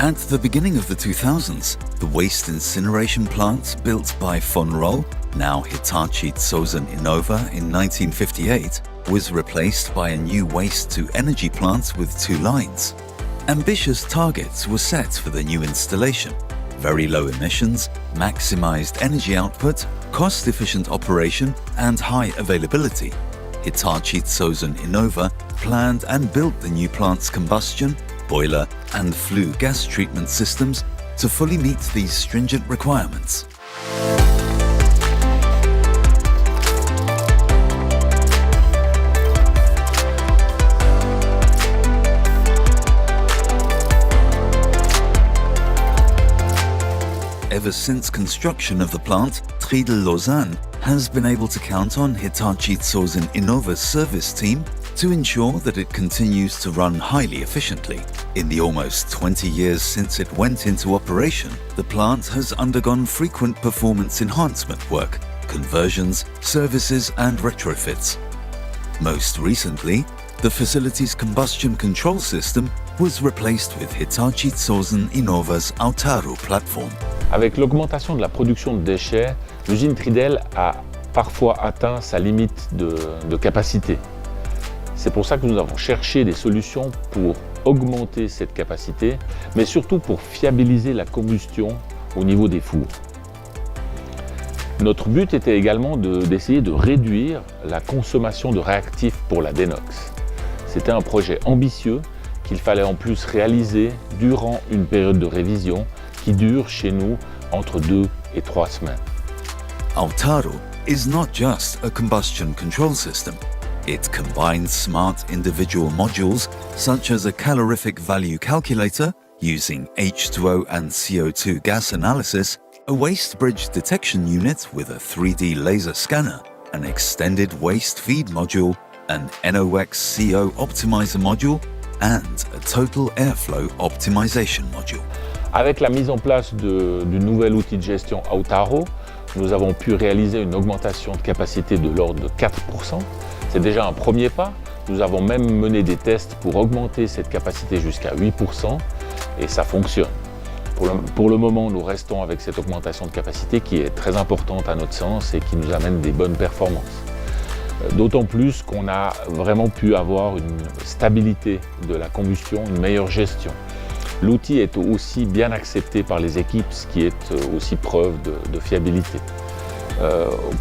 At the beginning of the 2000s, the waste incineration plant built by Fon-Roll, now Hitachi Zosen Inova in 1958, was replaced by a new waste-to-energy plant with 2 lines. Ambitious targets were set for the new installation: very low emissions, maximized energy output, cost-efficient operation, and high availability. Hitachi Zosen Inova planned and built the new plant's combustion, boiler, and flue gas treatment systems to fully meet these stringent requirements. Ever since construction of the plant, Triedel Lausanne has been able to count on Hitachi Zosen Inova's service team to ensure that it continues to run highly efficiently. In the almost 20 years since it went into operation, the plant has undergone frequent performance enhancement work, conversions, services, and retrofits. Most recently, the facility's combustion control system was replaced with Hitachi Zosen Inova's Autaru platform. Avec l'augmentation de la production de déchets, l'usine Triedel a parfois atteint sa limite de capacité. C'est pour ça que nous avons cherché des solutions pour augmenter cette capacité, mais surtout pour fiabiliser la combustion au niveau des fours. Notre but était également d'essayer de réduire la consommation de réactifs pour la dénox. C'était un projet ambitieux qu'il fallait en plus réaliser durant une période de révision qui dure chez nous entre 2 et 3 semaines. Autaru is not just a combustion control system. It combines smart individual modules such as a calorific value calculator using H2O and CO2 gas analysis, a waste bridge detection unit with a 3D laser scanner, an extended waste feed module, an NOx CO optimizer module, and a total airflow optimization module. Avec la mise en place du nouvel outil de gestion Autaru, nous avons pu réaliser une augmentation de capacité de l'ordre de 4%. C'est déjà un premier pas. Nous avons même mené des tests pour augmenter cette capacité jusqu'à 8% et ça fonctionne. Pour le moment, nous restons avec cette augmentation de capacité qui est très importante à notre sens et qui nous amène des bonnes performances. D'autant plus qu'on a vraiment pu avoir une stabilité de la combustion, une meilleure gestion. L'outil est aussi bien accepté par les équipes, ce qui est aussi preuve de fiabilité.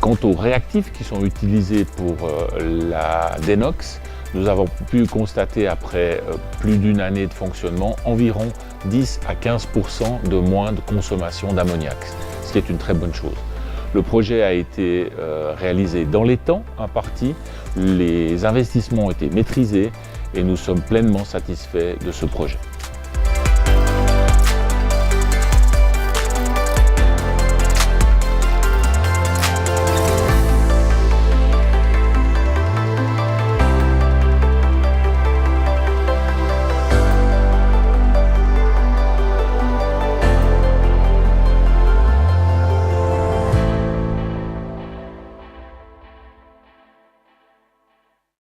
Quant aux réactifs qui sont utilisés pour la dénox, nous avons pu constater après plus d'une année de fonctionnement environ 10 à 15% de moins de consommation d'ammoniac, ce qui est une très bonne chose. Le projet a été réalisé dans les temps impartis, les investissements ont été maîtrisés et nous sommes pleinement satisfaits de ce projet.